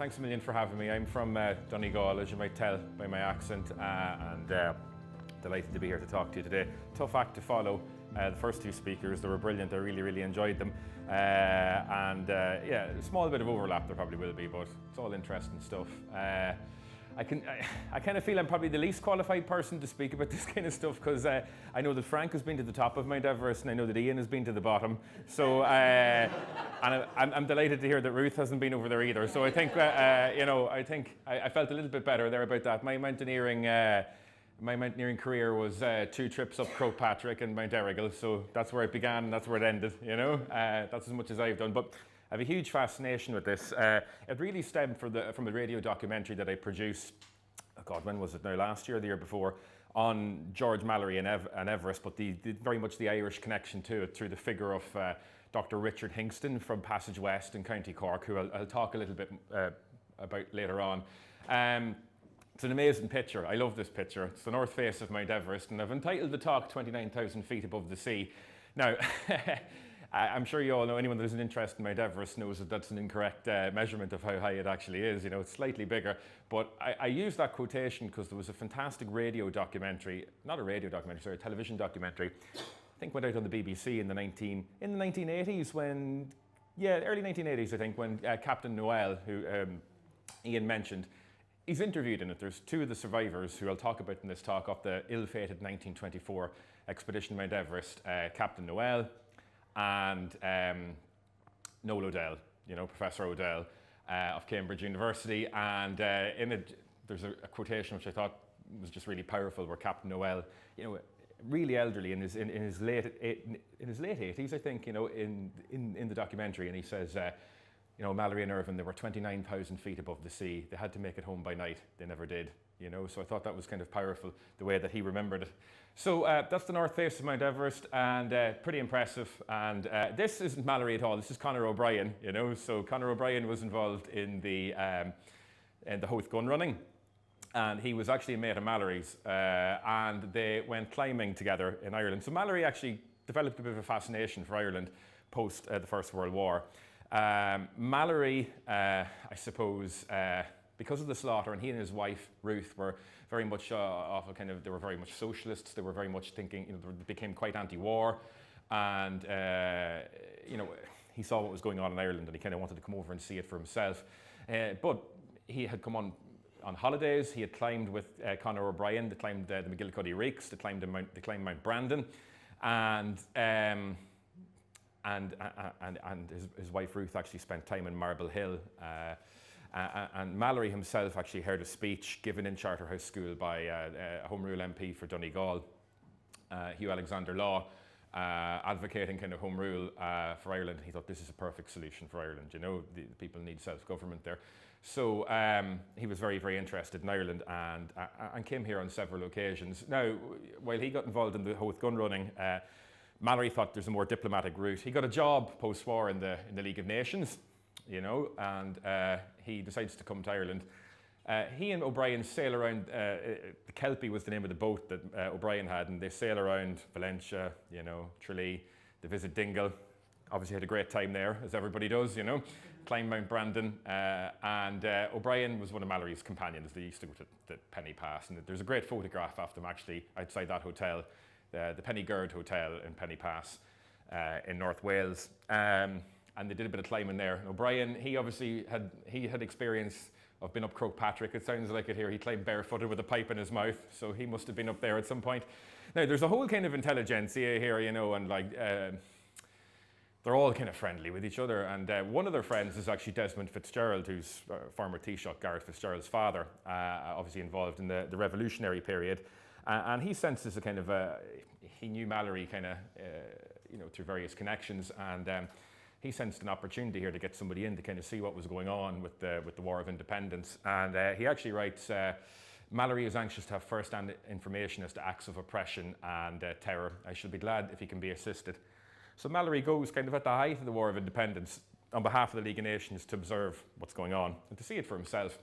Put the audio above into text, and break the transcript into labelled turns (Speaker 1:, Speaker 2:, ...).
Speaker 1: thanks a million for having me. I'm from Donegal, as you might tell by my accent, and delighted to be here to talk to you today. Tough act to follow. The first two speakers, they were brilliant. I really enjoyed them. Yeah, a small bit of overlap there probably will be, but it's all interesting stuff. I kind of feel I'm probably the least qualified person to speak about this kind of stuff, because I know that Frank has been to the top of Mount Everest, and I know that Ian has been to the bottom. So, and I'm delighted to hear that Ruth hasn't been over there either. So I think, I felt a little bit better there about that. My mountaineering career was 2 trips up Croagh Patrick and Mount Errigal, so that's where it began and that's where it ended, you know. That's as much as I've done. But I have a huge fascination with this. It really stemmed from a radio documentary that I produced, oh God, when was it now? Last year or the year before, on George Mallory and Everest, but very much the Irish connection to it through the figure of Dr. Richard Hingston from Passage West in County Cork, who I'll talk a little bit about later on. It's an amazing picture. I love this picture. It's the north face of Mount Everest, and I've entitled the talk 29,000 feet above the sea. Now, I'm sure you all know, anyone that has an interest in Mount Everest knows that that's an incorrect measurement of how high it actually is. You know, it's slightly bigger. But I use that quotation because there was a fantastic radio documentary, not a radio documentary, sorry, a television documentary, I think went out on the BBC in the 1980s when, yeah, early 1980s, I think, when Captain Noel, who Ian mentioned, he's interviewed in it. There's 2 of the survivors who I'll talk about in this talk of the ill-fated 1924 expedition to Mount Everest, Captain Noel and Noel O'Dell, you know, Professor O'Dell of Cambridge University. And in it, there's a quotation which I thought was just really powerful, where Captain Noel, you know, really elderly in his late 80s, I think, you know, in the documentary, and he says, you know, Mallory and Irvine, they were 29,000 feet above the sea. They had to make it home by night. They never did, you know. So I thought that was kind of powerful, the way that he remembered it. So that's the north face of Mount Everest, and pretty impressive. And this isn't Mallory at all. This is Conor O'Brien, you know. So Conor O'Brien was involved in the Howth gun running, and he was actually a mate of Mallory's, and they went climbing together in Ireland. So Mallory actually developed a bit of a fascination for Ireland post the First World War. Mallory, I suppose, because of the slaughter, and he and his wife Ruth were very much they were very much socialists. They were very much thinking, you know, they became quite anti-war, and you know, he saw what was going on in Ireland, and he kind of wanted to come over and see it for himself. But he had come on holidays. He had climbed with Conor O'Brien. They climbed the McGillicuddy Reeks. They climbed Mount Brandon, and his wife Ruth actually spent time in Marble Hill. And Mallory himself actually heard a speech given in Charterhouse School by a Home Rule MP for Donegal, Hugh Alexander Law, advocating kind of Home Rule for Ireland. He thought this is a perfect solution for Ireland. You know, the people need self-government there. So he was very interested in Ireland, and came here on several occasions. Now, while he got involved in the Howth gun running, Mallory thought there's a more diplomatic route. He got a job post-war in the League of Nations, you know, and he decides to come to Ireland. He and O'Brien sail around, the Kelpie was the name of the boat that O'Brien had, and they sail around Valentia, you know, Tralee, they visit Dingle. Obviously had a great time there, as everybody does, you know, climb Mount Brandon, and O'Brien was one of Mallory's companions. They used to go to Penny Pass, and there's a great photograph of them actually outside that hotel, the Penny Gurd Hotel in Penny Pass in North Wales. And they did a bit of climbing there. And O'Brien, he obviously had experience of being up Croagh Patrick. It sounds like it here. He climbed barefooted with a pipe in his mouth, so he must have been up there at some point. Now, there's a whole kind of intelligentsia here, you know, and like they're all kind of friendly with each other. And one of their friends is actually Desmond Fitzgerald, who's former Taoiseach Gareth Fitzgerald's father, obviously involved in the revolutionary period. And he senses a kind of he knew Mallory kind of, you know, through various connections, and he sensed an opportunity here to get somebody in to kind of see what was going on with the War of Independence. And he actually writes, Mallory is anxious to have first-hand information as to acts of oppression and terror. I shall be glad if he can be assisted. So Mallory goes kind of at the height of the War of Independence on behalf of the League of Nations to observe what's going on and to see it for himself.